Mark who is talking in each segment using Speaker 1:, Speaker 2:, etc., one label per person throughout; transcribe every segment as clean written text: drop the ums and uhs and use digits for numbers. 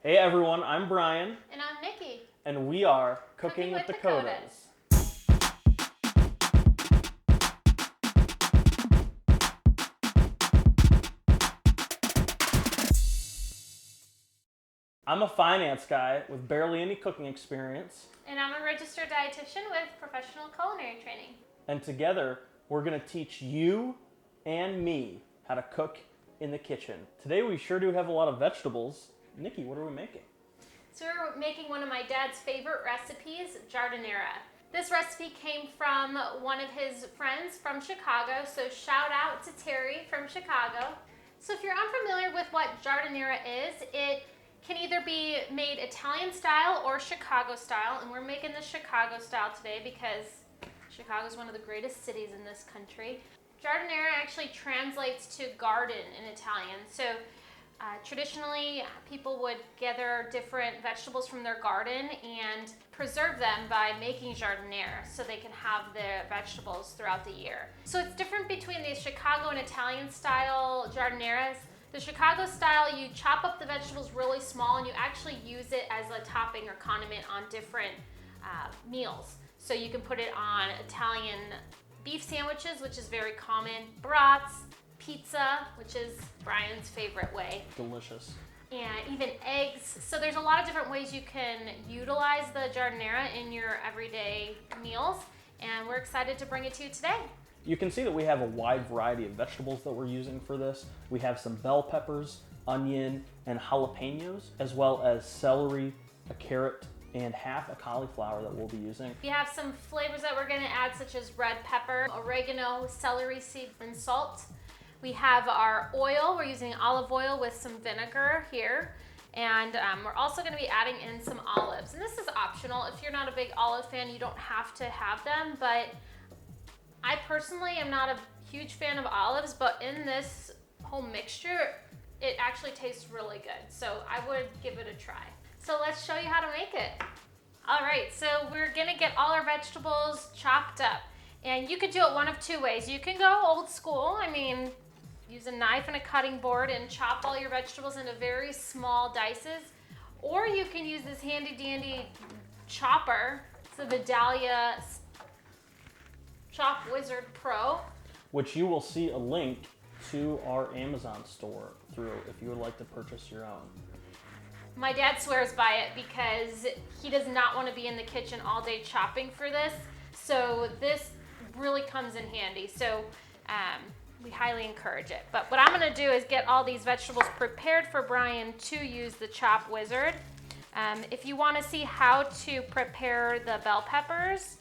Speaker 1: Hey everyone, I'm Brian.
Speaker 2: And I'm Nikki.
Speaker 1: And we are Cooking with Dakotas. I'm a finance guy with barely any cooking experience.
Speaker 2: And I'm a registered dietitian with professional culinary training.
Speaker 1: And together, we're going to teach you and me how to cook in the kitchen. Today we sure do have a lot of vegetables. Nikki, what are we making?
Speaker 2: So we're making one of my dad's favorite recipes, Giardiniera. This recipe came from one of his friends from Chicago, so shout out to Terry from Chicago. So if you're unfamiliar with what Giardiniera is, it can either be made Italian style or Chicago style, and we're making the Chicago style today because Chicago is one of the greatest cities in this country. Giardiniera actually translates to garden in Italian. So traditionally, people would gather different vegetables from their garden and preserve them by making giardiniera so they can have the vegetables throughout the year. So it's different between the Chicago and Italian style giardinieras. The Chicago style, you chop up the vegetables really small and you actually use it as a topping or condiment on different meals. So you can put it on Italian beef sandwiches, which is very common, brats, pizza, which is Brian's favorite way.
Speaker 1: Delicious.
Speaker 2: And even eggs. So there's a lot of different ways you can utilize the giardiniera in your everyday meals, and we're excited to bring it to you today.
Speaker 1: You can see that we have a wide variety of vegetables that we're using for this. We have some bell peppers, onion, and jalapeños, as well as celery, a carrot, and half a cauliflower that we'll be using.
Speaker 2: We have some flavors that we're gonna add, such as red pepper, oregano, celery seed, and salt. We have our oil. We're using olive oil with some vinegar here. And we're also gonna be adding in some olives. And this is optional. If you're not a big olive fan, you don't have to have them, but I personally am not a huge fan of olives, but in this whole mixture, it actually tastes really good. So I would give it a try. So let's show you how to make it. All right, so we're gonna get all our vegetables chopped up. And you could do it one of two ways. You can go old school. I mean, use a knife and a cutting board and chop all your vegetables into very small dices. Or you can use this handy dandy chopper. It's the Vidalia Chop Wizard Pro.
Speaker 1: Which you will see a link to our Amazon store through if you would like to purchase your own.
Speaker 2: My dad swears by it because he does not want to be in the kitchen all day chopping for this. So this really comes in handy. So we highly encourage it. But what I'm gonna do is get all these vegetables prepared for Brian to use the Chop Wizard. If you wanna see how to prepare the bell peppers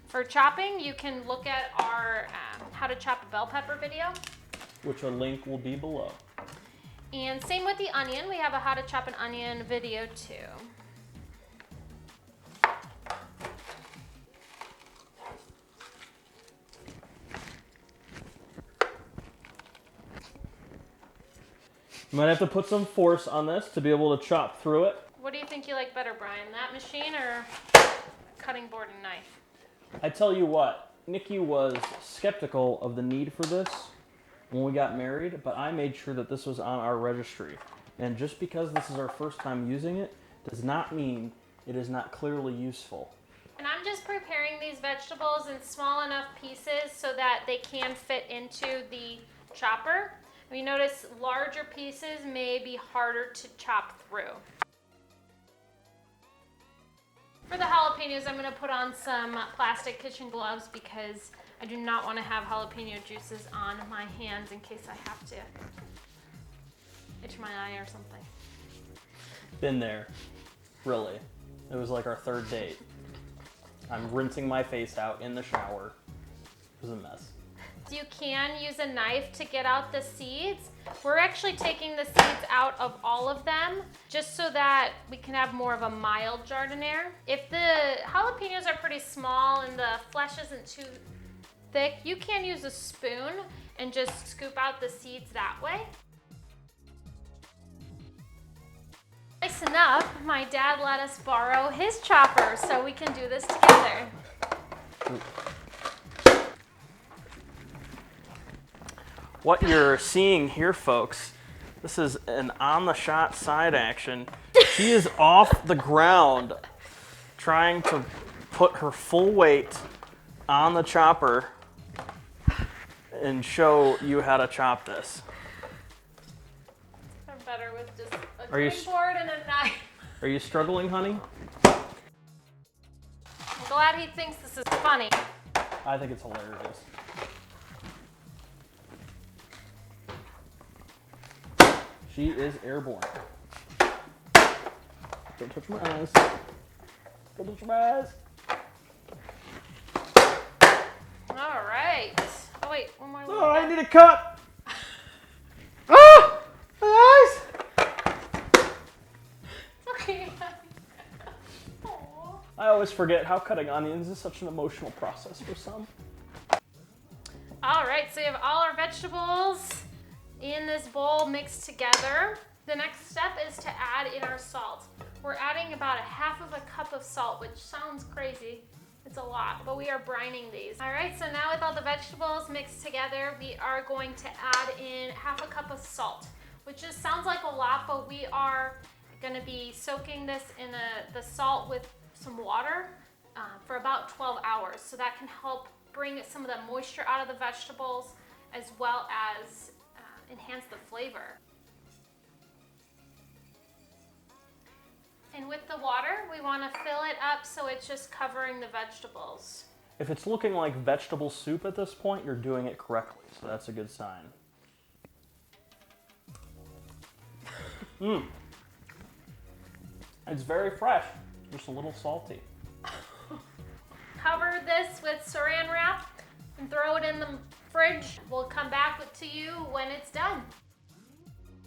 Speaker 2: for chopping, you can look at our how to chop a bell pepper video.
Speaker 1: Which a link will be below.
Speaker 2: And same with the onion. We have a how to chop an onion video too.
Speaker 1: You might have to put some force on this to be able to chop through it.
Speaker 2: What do you think you like better, Brian? That machine or cutting board and knife?
Speaker 1: I tell you what, Nikki was skeptical of the need for this when we got married, but I made sure that this was on our registry. And just because this is our first time using it does not mean it is not clearly useful.
Speaker 2: And I'm just preparing these vegetables in small enough pieces so that they can fit into the chopper. We notice larger pieces may be harder to chop through. For the jalapenos, I'm going to put on some plastic kitchen gloves because I do not want to have jalapeno juices on my hands in case I have to itch my eye or something.
Speaker 1: Been there, really. It was like our third date. I'm rinsing my face out in the shower. It was a mess.
Speaker 2: You can use a knife to get out the seeds. We're actually taking the seeds out of all of them just so that we can have more of a mild giardiniera. If the jalapenos are pretty small and the flesh isn't too thick, you can use a spoon and just scoop out the seeds that way. Nice enough, my dad let us borrow his chopper so we can do this together.
Speaker 1: What you're seeing here, folks, this is an on-the-shot side action She is off the ground trying to put her full weight on the chopper and show you how to chop this.
Speaker 2: I'm better with just a
Speaker 1: Are you
Speaker 2: cutting board and a knife.
Speaker 1: Are you struggling, honey?
Speaker 2: I'm glad he thinks this is funny.
Speaker 1: I think it's hilarious. She is airborne. Don't touch my eyes. Don't touch my eyes.
Speaker 2: All right. Oh wait, one more.
Speaker 1: Oh, I need a cup. Ah, my eyes.
Speaker 2: Okay. Aw.
Speaker 1: I always forget how cutting onions is such an emotional process for some.
Speaker 2: All right, so we have all our vegetables in this bowl mixed together. The next step is to add in our salt. We're adding about 1/2 cup of salt, which sounds crazy. It's a lot, but we are brining these. All right, so now with all the vegetables mixed together, we are going to add in 1/2 cup of salt, which just sounds like a lot, but we are gonna be soaking this in the salt with some water for about 12 hours. So that can help bring some of the moisture out of the vegetables as well as enhance the flavor. And with the water, we want to fill it up so it's just covering the vegetables.
Speaker 1: If it's looking like vegetable soup at this point, you're doing it correctly, so that's a good sign. Mmm. It's very fresh, just a little salty.
Speaker 2: Cover this with saran wrap and throw it in the fridge. We'll come back to you when it's done.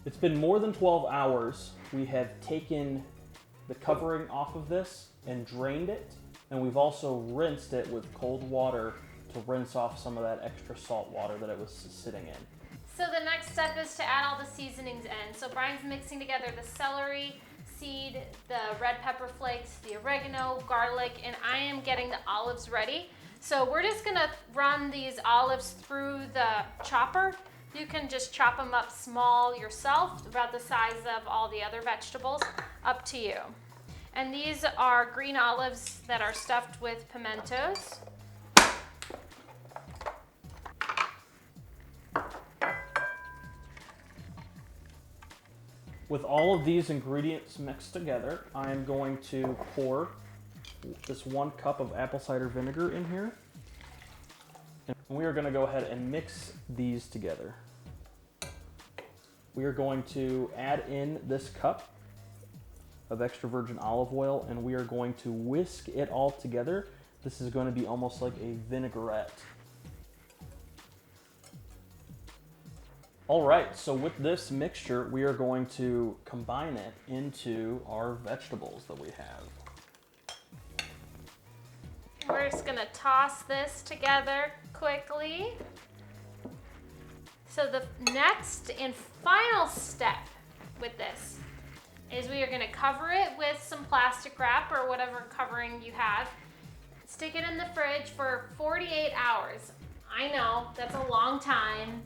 Speaker 1: It's been more than 12 hours. We have taken the covering off of this and drained it, and we've also rinsed it with cold water to rinse off some of that extra salt water that it was sitting in.
Speaker 2: So the next step is to add all the seasonings in. So Brian's mixing together the celery seed, the red pepper flakes, the oregano, garlic, and I am getting the olives ready. So we're just gonna run these olives through the chopper. You can just chop them up small yourself, about the size of all the other vegetables, up to you. And these are green olives that are stuffed with pimentos.
Speaker 1: With all of these ingredients mixed together, I'm going to pour this 1 cup of apple cider vinegar in here. And we are going to go ahead and mix these together. We are going to add in this cup of extra virgin olive oil, and we are going to whisk it all together. This is going to be almost like a vinaigrette. All right, so with this mixture, we are going to combine it into our vegetables that we have.
Speaker 2: We're just gonna toss this together quickly. So the next and final step with this is we are gonna cover it with some plastic wrap or whatever covering you have. Stick it in the fridge for 48 hours. I know, that's a long time.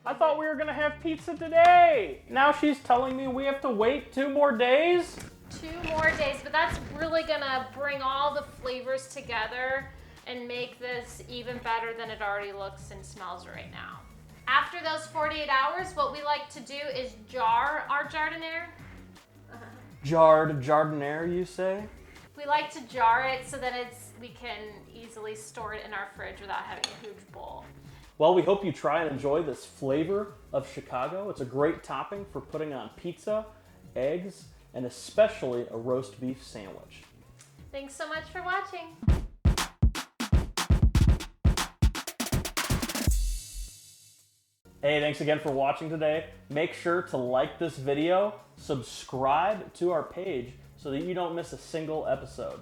Speaker 1: I thought we were gonna have pizza today. Now she's telling me we have to wait 2 more days?
Speaker 2: 2 more days, but that's really gonna bring all the flavors together and make this even better than it already looks and smells right now. After those 48 hours, what we like to do is jar our giardiniera.
Speaker 1: Jarred Giardiniera, you say?
Speaker 2: We like to jar it so that we can easily store it in our fridge without having a huge bowl.
Speaker 1: Well, we hope you try and enjoy this flavor of Chicago. It's a great topping for putting on pizza, eggs, and especially a roast beef sandwich.
Speaker 2: Thanks so much for watching.
Speaker 1: Hey, thanks again for watching today. Make sure to like this video, subscribe to our page so that you don't miss a single episode.